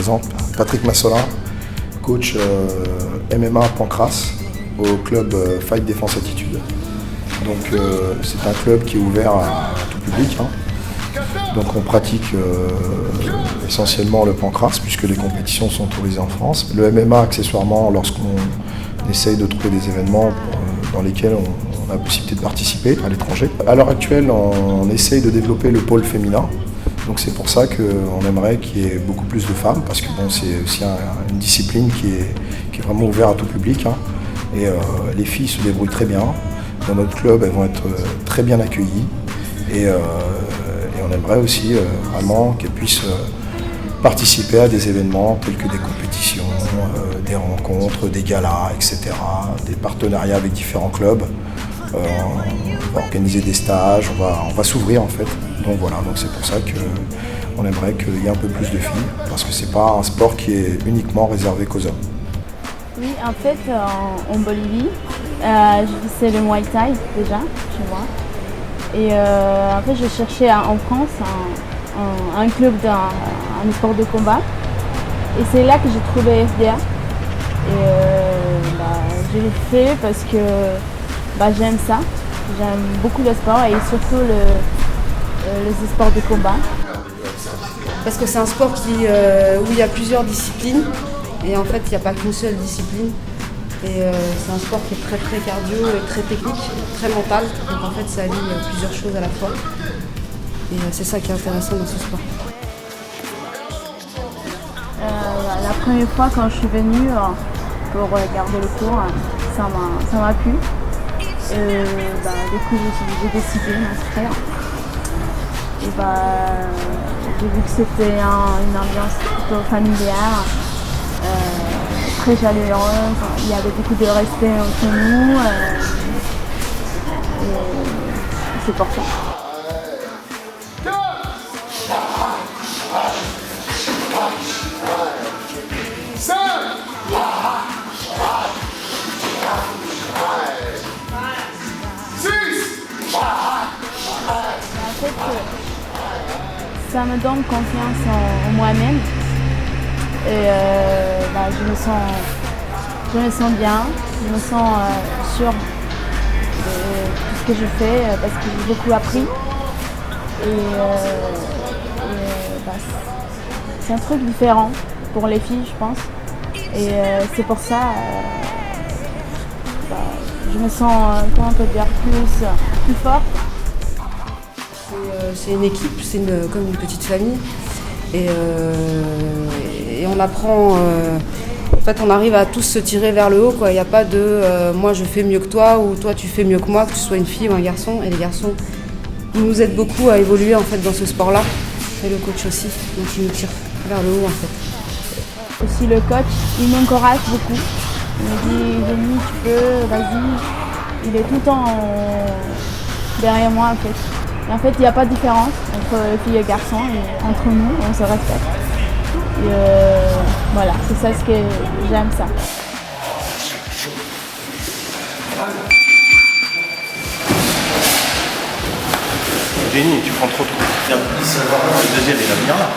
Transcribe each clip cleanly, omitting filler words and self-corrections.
présente Patrick Massolin, coach MMA Pancras au club Fight Défense Attitude. Donc c'est un club qui est ouvert à tout public. Donc on pratique essentiellement le pancras puisque les compétitions sont autorisées en France. Le MMA accessoirement lorsqu'on essaye de trouver des événements dans lesquels on a la possibilité de participer à l'étranger. À l'heure actuelle on essaye de développer le pôle féminin. Donc c'est pour ça qu'on aimerait qu'il y ait beaucoup plus de femmes parce que bon, c'est aussi une discipline qui est vraiment ouverte à tout public. Et les filles se débrouillent très bien. Dans notre club, elles vont être très bien accueillies. Et on aimerait aussi vraiment qu'elles puissent participer à des événements tels que des compétitions, des rencontres, des galas, etc. Des partenariats avec différents clubs. On va organiser des stages, on va s'ouvrir en fait. Donc voilà, donc c'est pour ça qu'on aimerait qu'il y ait un peu plus de filles, parce que c'est pas un sport qui est uniquement réservé qu'aux hommes. Oui, en fait, en Bolivie, c'est le Muay Thai déjà, chez moi. Et en fait, je cherchais en France un club un sport de combat. Et c'est là que j'ai trouvé FDA. Et je l'ai fait parce que j'aime ça. J'aime beaucoup le sport et surtout les sports de combat. Parce que c'est un sport où il y a plusieurs disciplines. Et en fait, il n'y a pas qu'une seule discipline. Et c'est un sport qui est très très cardio et très technique, très mental. Donc en fait, ça allie plusieurs choses à la fois. Et c'est ça qui est intéressant dans ce sport. La première fois quand je suis venue pour regarder le cours, ça m'a plu. Du coup, j'ai décidé de m'inscrire. Et j'ai vu que c'était une ambiance plutôt familière. Très chaleureuse, il y avait beaucoup de respect entre nous et c'est pour ça. En fait, ça me donne confiance en moi-même. Et je me sens bien, je me sens sûre de tout ce que je fais parce que j'ai beaucoup appris. C'est un truc différent pour les filles, je pense. Et c'est pour ça je me sens, comment on peut dire, plus forte. C'est une équipe, c'est comme une petite famille. Et on apprend, en fait on arrive à tous se tirer vers le haut, quoi. Il n'y a pas de moi je fais mieux que toi ou toi tu fais mieux que moi, que tu sois une fille ou un garçon. Et les garçons, ils nous aident beaucoup à évoluer en fait dans ce sport-là. Et le coach aussi, donc il nous tire vers le haut en fait. Aussi le coach, il m'encourage beaucoup. Il me dit Jenny, tu peux, vas-y. Il est tout le temps derrière moi en fait. Et en fait, il n'y a pas de différence entre filles et garçons, et entre nous, on se respecte. Et voilà, c'est ça ce que j'aime ça. Jenny, tu prends trop de coups. Le deuxième, il va venir là.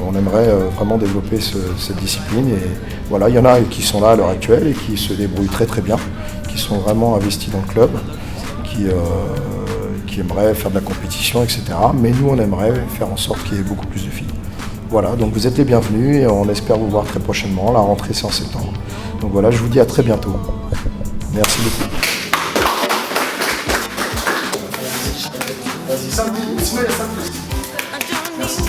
On aimerait vraiment développer cette discipline et voilà, il y en a qui sont là à l'heure actuelle et qui se débrouillent très très bien, qui sont vraiment investis dans le club, qui aimeraient faire de la compétition, etc. Mais nous, on aimerait faire en sorte qu'il y ait beaucoup plus de filles. Voilà, donc vous êtes les bienvenus et on espère vous voir très prochainement. La rentrée, c'est en septembre. Donc voilà, je vous dis à très bientôt. Merci beaucoup. Vas-y, 5 minutes, Ismaël, 5 minutes. Merci.